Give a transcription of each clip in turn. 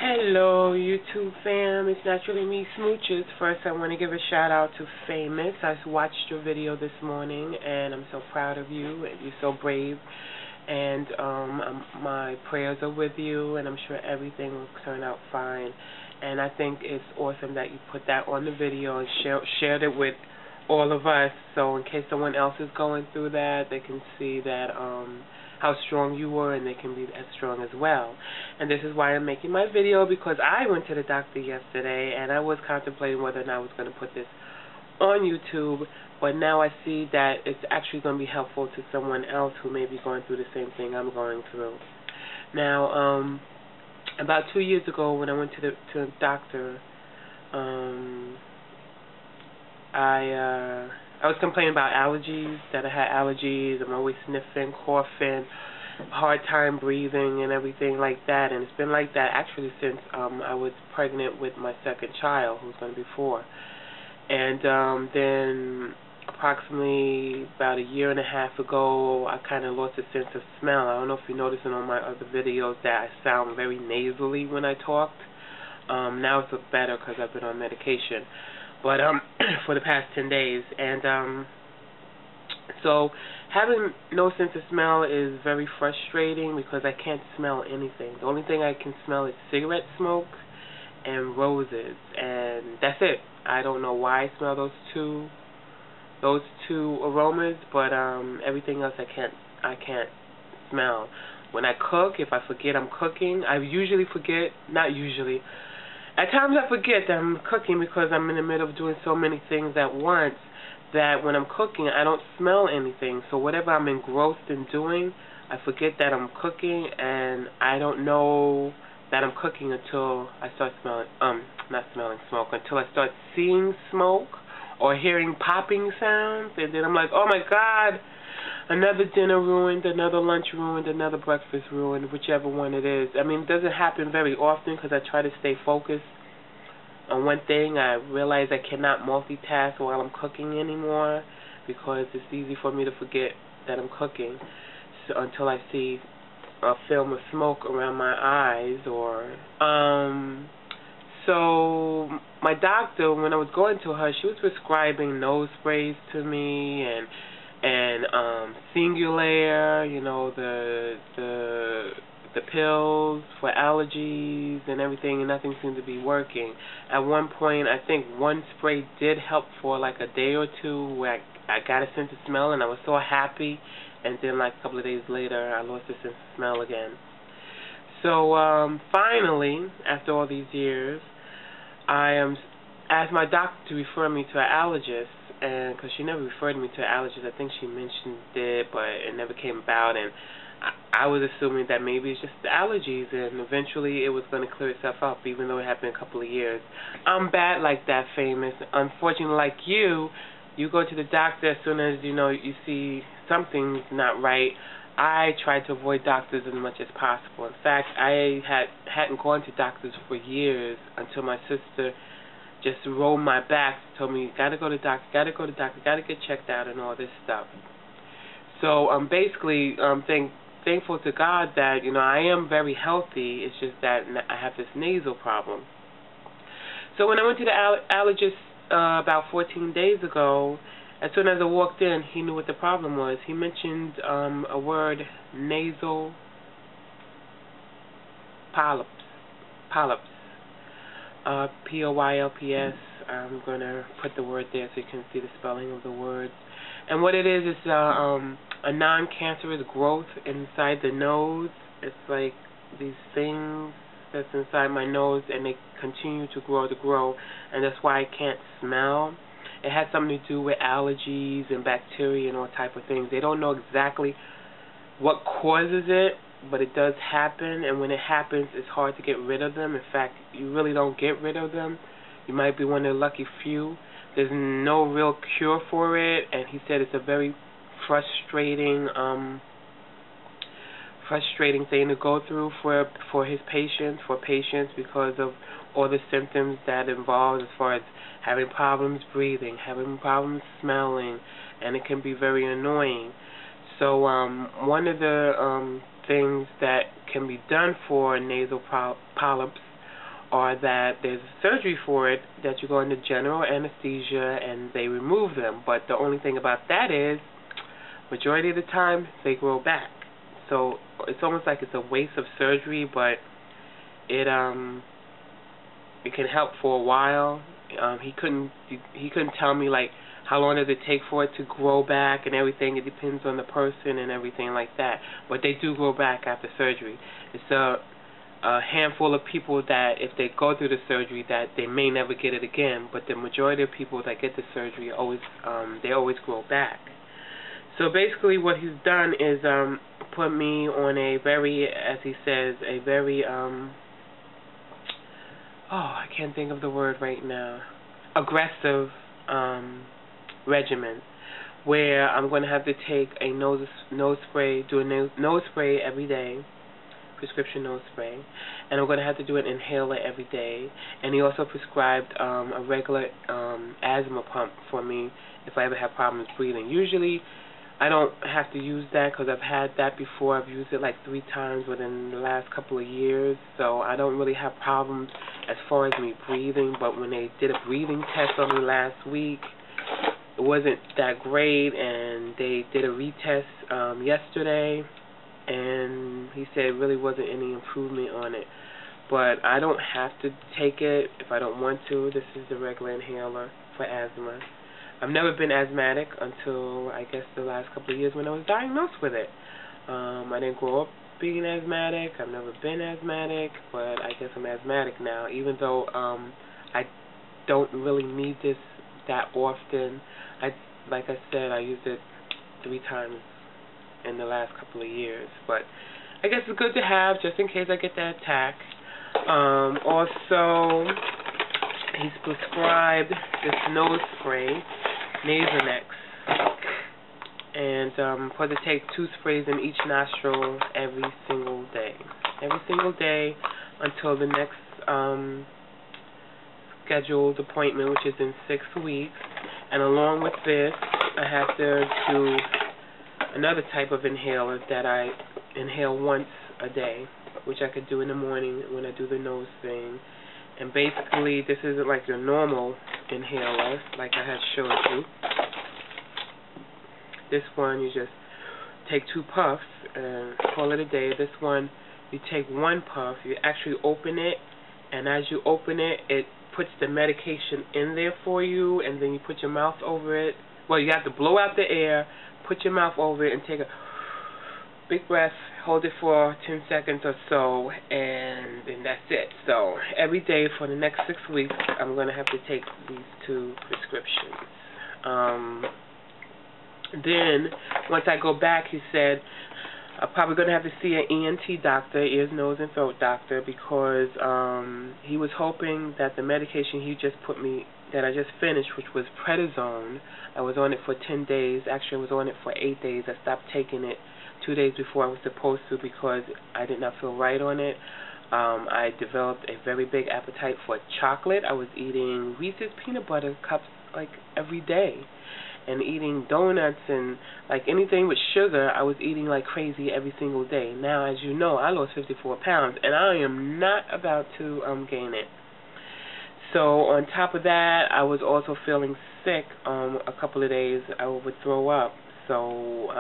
Hello, YouTube fam. It's naturally me, Smooches. First, I want to give a shout out to Famous. I watched your video this morning, and I'm so proud of you. You're so brave, and my prayers are with you, and I'm sure everything will turn out fine. And I think it's awesome that you put that on the video and shared it with all of us, so in case someone else is going through that, they can see that how strong you were, and they can be as strong as well. And this is why I'm making my video, because I went to the doctor yesterday, and I was contemplating whether or not I was going to put this on YouTube, but now I see that it's actually going to be helpful to someone else who may be going through the same thing I'm going through. Now, about 2 years ago, when I went to the doctor, I was complaining about allergies, that I had allergies. I'm always sniffing, coughing, hard time breathing, and everything like that. And it's been like that actually since I was pregnant with my second child, who's going to be 4. And then approximately about a year and a half ago, I kind of lost a sense of smell. I don't know if you're noticing on my other videos that I sound very nasally when I talked. Now it's better because I've been on medication. But for the past 10 days, and so having no sense of smell is very frustrating because I can't smell anything. The only thing I can smell is cigarette smoke and roses, and that's it. I don't know why I smell those two aromas, but everything else I can't smell. When I cook, if I forget I'm cooking, I usually forget, not usually. At times I forget that I'm cooking because I'm in the middle of doing so many things at once that when I'm cooking I don't smell anything. So whatever I'm engrossed in doing, I forget that I'm cooking, and I don't know that I'm cooking until I start smelling, not smelling smoke, until I start seeing smoke or hearing popping sounds, and then I'm like, oh my God, another dinner ruined, another lunch ruined, another breakfast ruined, whichever one it is. I mean, it doesn't happen very often because I try to stay focused on one thing. I realize I cannot multitask while I'm cooking anymore because it's easy for me to forget that I'm cooking until I see a film of smoke around my eyes. Or so my doctor, when I was going to her, she was prescribing nose sprays to me and Singular, you know, the pills for allergies and everything, and nothing seemed to be working. At one point, I think one spray did help for like a day or two, where I got a sense of smell, and I was so happy. And then, like a couple of days later, I lost the sense of smell again. So finally, after all these years, I asked my doctor to refer me to an allergist. And because she never referred me to an allergist, I think she mentioned it, but it never came about, and I was assuming that maybe it's just the allergies, and eventually it was going to clear itself up, even though it had been a couple of years. I'm bad like that, Famous. Unfortunately, like you go to the doctor as soon as you see something's not right. I tried to avoid doctors as much as possible. In fact, I hadn't gone to doctors for years until my sister just rolled my back, told me, you gotta go to doctor, gotta get checked out and all this stuff. So basically, thankful to God that I am very healthy. It's just that I have this nasal problem. So when I went to the allergist about 14 days ago, as soon as I walked in, he knew what the problem was. He mentioned a word, nasal polyps. Polyps. I'm going to put the word there so you can see the spelling of the words. And what it is a non-cancerous growth inside the nose. It's like these things that's inside my nose, and they continue to grow, and that's why I can't smell. It has something to do with allergies and bacteria and all type of things. They don't know exactly what causes it, but it does happen, and when it happens, it's hard to get rid of them. In fact, you really don't get rid of them. You might be one of the lucky few. There's no real cure for it, and he said it's a very frustrating thing to go through for his patients, because of all the symptoms that involve, as far as having problems breathing, having problems smelling, and it can be very annoying. So one of the things that can be done for nasal polyps are that there's surgery for it, that you go into general anesthesia and they remove them. But the only thing about that is, majority of the time, they grow back. So it's almost like it's a waste of surgery, but it can help for a while. He couldn't tell me like how long does it take for it to grow back and everything. It depends on the person and everything like that. But they do grow back after surgery. It's a handful of people that if they go through the surgery that they may never get it again. But the majority of people that get the surgery they always grow back. So basically what he's done is put me on a very, as he says, a very I can't think of the word right now, aggressive regimen, where I'm going to have to take a nose spray, do a nose spray every day, prescription nose spray, and I'm going to have to do an inhaler every day. And he also prescribed a regular asthma pump for me if I ever have problems breathing. Usually I don't have to use that because I've had that before. I've used it like 3 times within the last couple of years, so I don't really have problems as far as me breathing. But when they did a breathing test on me last week, it wasn't that great, and they did a retest yesterday, and he said it really wasn't any improvement on it. But I don't have to take it if I don't want to. This is the regular inhaler for asthma. I've never been asthmatic until, I guess, the last couple of years when I was diagnosed with it. I didn't grow up being asthmatic. I've never been asthmatic, but I guess I'm asthmatic now, even though I don't really need this that often. Like I said, I used it 3 times in the last couple of years, but I guess it's good to have just in case I get that attack. Also, he's prescribed this nose spray, Nasonex, and I'm supposed to take 2 sprays in each nostril every single day until the next scheduled appointment, which is in 6 weeks. And along with this, I have to do another type of inhaler that I inhale once a day, which I could do in the morning when I do the nose thing. And basically, this isn't like your normal inhaler, like I had showed you. This one, you just take 2 puffs and call it a day. This one, you take 1 puff, you actually open it, and as you open it, it puts the medication in there for you, and then you put your mouth over it. Well, you have to blow out the air, put your mouth over it, and take a big breath, hold it for 10 seconds or so, and then that's it. So every day for the next 6 weeks, I'm going to have to take these 2 prescriptions. Then, once I go back, he said, I'm probably going to have to see an ENT doctor, ears, nose, and throat doctor, because he was hoping that the medication he just put me, that I just finished, which was prednisone, I was on it for 10 days. Actually, I was on it for 8 days. I stopped taking it 2 days before I was supposed to because I did not feel right on it. I developed a very big appetite for chocolate. I was eating Reese's peanut butter cups like every day, and eating donuts and like anything with sugar. I was eating like crazy every single day. Now, as you know, I lost 54 pounds, and I am not about to gain it. So on top of that, I was also feeling sick a couple of days. I would throw up. So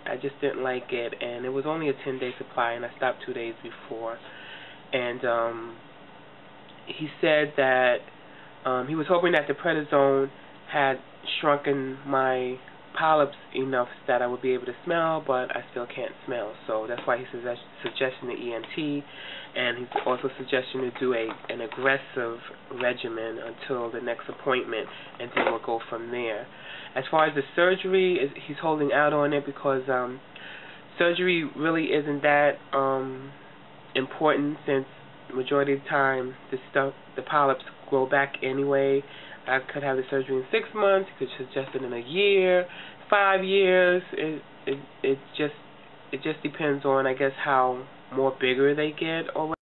I just didn't like it, and it was only a 10-day supply, and I stopped 2 days before. And he said that he was hoping that the prednisone had shrunken my polyps enough that I would be able to smell, but I still can't smell. So that's why he's suggesting the ENT, and he's also suggesting to do an aggressive regimen until the next appointment, and then we'll go from there. As far as the surgery, he's holding out on it because surgery really isn't that important, since the majority of the time the polyps grow back anyway. I could have the surgery in 6 months. He could suggest it in a year, 5 years. It just depends on, I guess, how more bigger they get or